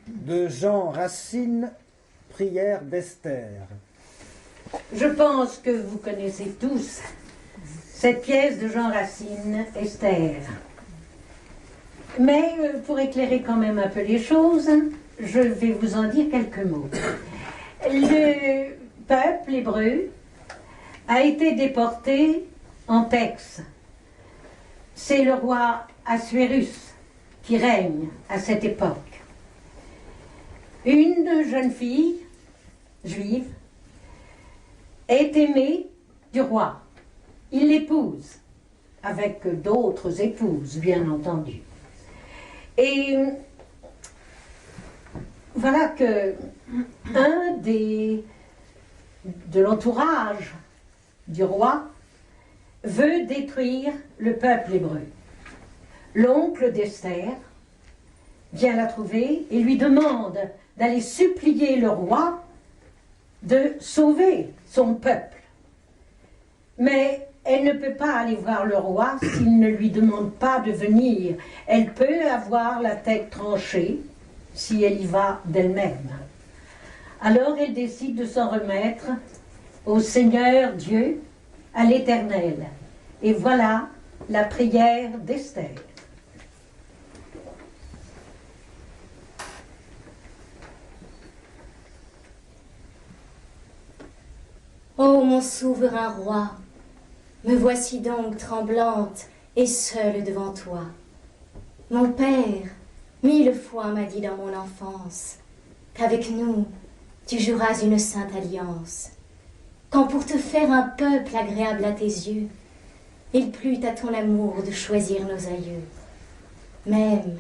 de Jean Racine, Prière d'Esther. Je pense que vous connaissez tous cette pièce de Jean Racine, Esther. Mais pour éclairer quand même un peu les choses, je vais vous en dire quelques mots. Le peuple hébreu a été déporté en Perse. C'est le roi Assuérus qui règne à cette époque. Une jeune fille juive est aimée du roi. Il l'épouse, avec d'autres épouses, bien entendu. Et voilà que un de l'entourage du roi veut détruire le peuple hébreu. L'oncle d'Esther vient la trouver et lui demande d'aller supplier le roi de sauver son peuple. Mais elle ne peut pas aller voir le roi s'il ne lui demande pas de venir. Elle peut avoir la tête tranchée si elle y va d'elle-même. Alors elle décide de s'en remettre au Seigneur Dieu, à l'Éternel. Et voilà la prière d'Esther. Ô mon souverain roi, me voici donc tremblante et seule devant toi. Mon père, 1000 fois m'a dit dans mon enfance qu'avec nous tu joueras une sainte alliance. Quand pour te faire un peuple agréable à tes yeux, il plut à ton amour de choisir nos aïeux. Même,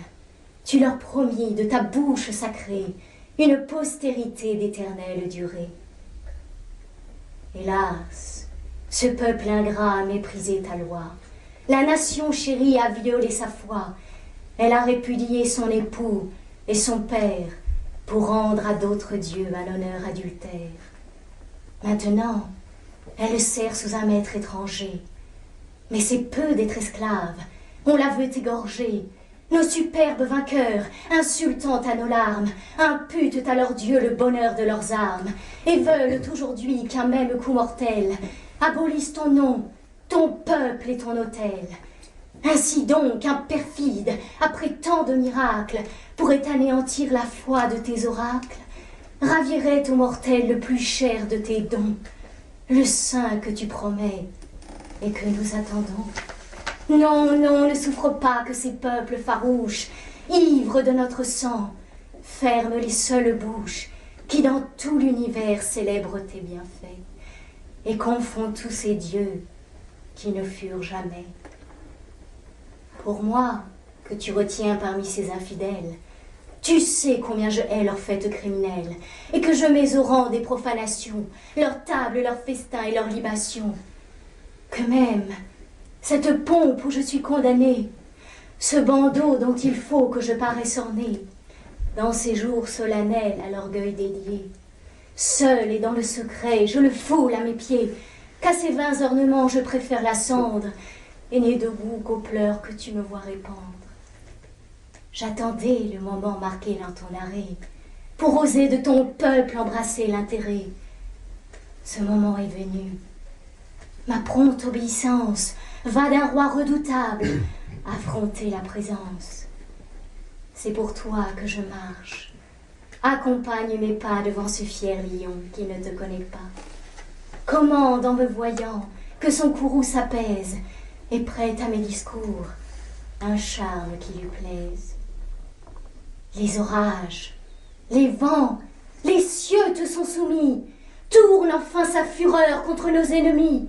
tu leur promis de ta bouche sacrée une postérité d'éternelle durée. Hélas, ce peuple ingrat a méprisé ta loi. La nation chérie a violé sa foi. Elle a répudié son époux et son père pour rendre à d'autres dieux un honneur adultère. Maintenant, elle sert sous un maître étranger. Mais c'est peu d'être esclave, on la veut égorger. Nos superbes vainqueurs, insultant à nos larmes, imputent à leurs dieux le bonheur de leurs armes, et veulent aujourd'hui qu'un même coup mortel abolisse ton nom, ton peuple et ton autel. Ainsi donc, un perfide, après tant de miracles, pourrait anéantir la foi de tes oracles, ravirait aux mortels le plus cher de tes dons, le sein que tu promets et que nous attendons. Non, non, ne souffre pas que ces peuples farouches, ivres de notre sang, ferment les seules bouches qui dans tout l'univers célèbrent tes bienfaits et confondent tous ces dieux qui ne furent jamais. Pour moi, que tu retiens parmi ces infidèles, tu sais combien je hais leurs fêtes criminelles et que je mets au rang des profanations leurs tables, leurs festins et leurs libations. Que même cette pompe où je suis condamnée, ce bandeau dont il faut que je paraisse ornée, dans ces jours solennels à l'orgueil dédié, seul et dans le secret, je le foule à mes pieds, qu'à ces vains ornements je préfère la cendre, et n'ai debout qu'aux pleurs que tu me vois répandre. J'attendais le moment marqué dans ton arrêt, pour oser de ton peuple embrasser l'intérêt. Ce moment est venu. Ma prompte obéissance va d'un roi redoutable affronter la présence. C'est pour toi que je marche. Accompagne mes pas devant ce fier lion qui ne te connaît pas. Commande en me voyant que son courroux s'apaise et prête à mes discours un charme qui lui plaise. Les orages, les vents, les cieux te sont soumis. Tourne enfin sa fureur contre nos ennemis.